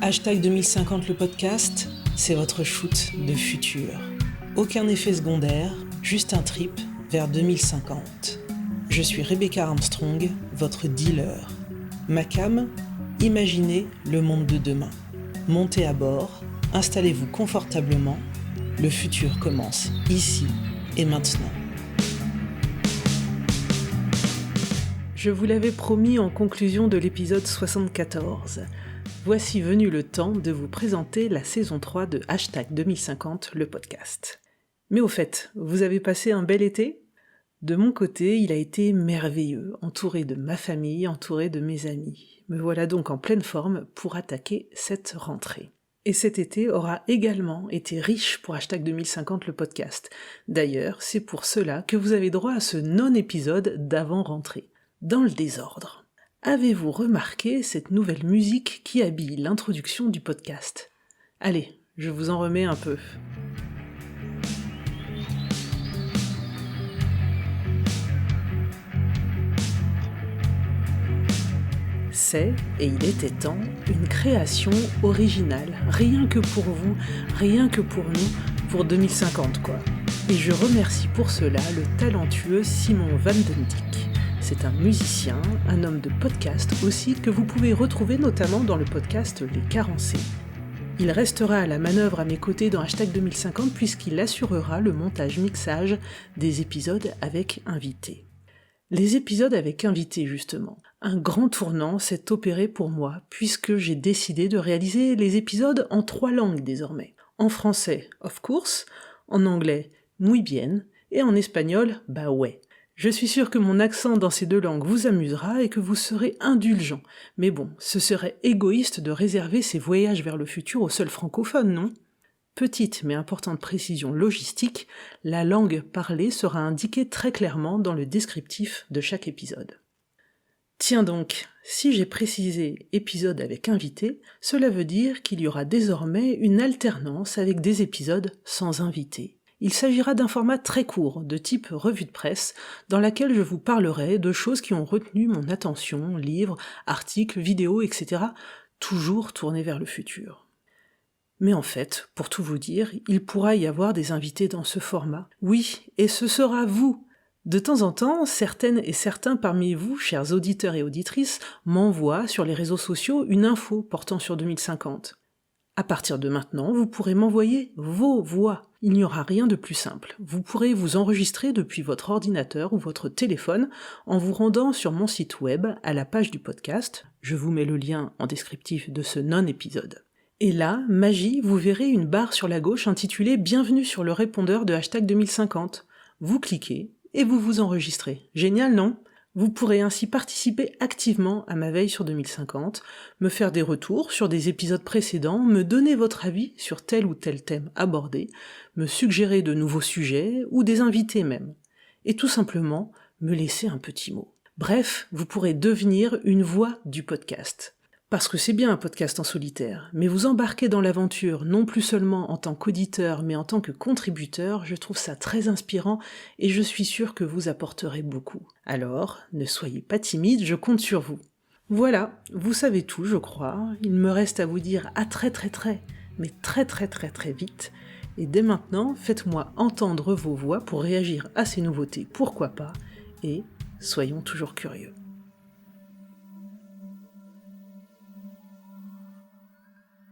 Hashtag 2050 le podcast, c'est votre shoot de futur. Aucun effet secondaire, juste un trip vers 2050. Je suis Rebecca Armstrong, votre dealer. Ma cam, imaginez le monde de demain. Montez à bord, installez-vous confortablement. Le futur commence ici et maintenant. Je vous l'avais promis en conclusion de l'épisode 74. Voici venu le temps de vous présenter la saison 3 de Hashtag 2050, le podcast. Mais au fait, vous avez passé un bel été ? De mon côté, il a été merveilleux, entouré de ma famille, entouré de mes amis. Me voilà donc en pleine forme pour attaquer cette rentrée. Et cet été aura également été riche pour Hashtag 2050, le podcast. D'ailleurs, c'est pour cela que vous avez droit à ce non-épisode d'avant-rentrée. Dans le désordre. Avez-vous remarqué cette nouvelle musique qui habille l'introduction du podcast ? Allez, je vous en remets un peu. C'est, et il était temps, une création originale, rien que pour vous, rien que pour nous, pour 2050 quoi. Et je remercie pour cela le talentueux Simon Van Den Dijk. C'est un musicien, un homme de podcast aussi, que vous pouvez retrouver notamment dans le podcast Les Carencés. Il restera à la manœuvre à mes côtés dans Hashtag 2050 puisqu'il assurera le montage-mixage des épisodes avec invités. Les épisodes avec invités, justement. Un grand tournant s'est opéré pour moi puisque j'ai décidé de réaliser les épisodes en 3 langues désormais. En français, of course, en anglais, muy bien, et en espagnol, bah ouais. Je suis sûre que mon accent dans ces 2 langues vous amusera et que vous serez indulgents. Mais bon, ce serait égoïste de réserver ces voyages vers le futur aux seuls francophones, non ? Petite mais importante précision logistique, la langue parlée sera indiquée très clairement dans le descriptif de chaque épisode. Tiens donc, si j'ai précisé épisode avec invité, cela veut dire qu'il y aura désormais une alternance avec des épisodes sans invité. Il s'agira d'un format très court, de type revue de presse, dans laquelle je vous parlerai de choses qui ont retenu mon attention, livres, articles, vidéos, etc., toujours tournés vers le futur. Mais en fait, pour tout vous dire, il pourra y avoir des invités dans ce format. Oui, et ce sera vous. De temps en temps, certaines et certains parmi vous, chers auditeurs et auditrices, m'envoient sur les réseaux sociaux une info portant sur 2050. À partir de maintenant, vous pourrez m'envoyer vos voix. Il n'y aura rien de plus simple. Vous pourrez vous enregistrer depuis votre ordinateur ou votre téléphone en vous rendant sur mon site web à la page du podcast. Je vous mets le lien en descriptif de ce non-épisode. Et là, magie, vous verrez une barre sur la gauche intitulée « Bienvenue sur le répondeur de Hashtag 2050 ». Vous cliquez et vous vous enregistrez. Génial, non ? Vous pourrez ainsi participer activement à ma veille sur 2050, me faire des retours sur des épisodes précédents, me donner votre avis sur tel ou tel thème abordé, me suggérer de nouveaux sujets ou des invités même, et tout simplement me laisser un petit mot. Bref, vous pourrez devenir une voix du podcast. Parce que c'est bien un podcast en solitaire, mais vous embarquer dans l'aventure non plus seulement en tant qu'auditeur, mais en tant que contributeur, je trouve ça très inspirant et je suis sûre que vous apporterez beaucoup. Alors, ne soyez pas timide, je compte sur vous. Voilà, vous savez tout, je crois. Il me reste à vous dire à très vite. Et dès maintenant, faites-moi entendre vos voix pour réagir à ces nouveautés, pourquoi pas, et soyons toujours curieux.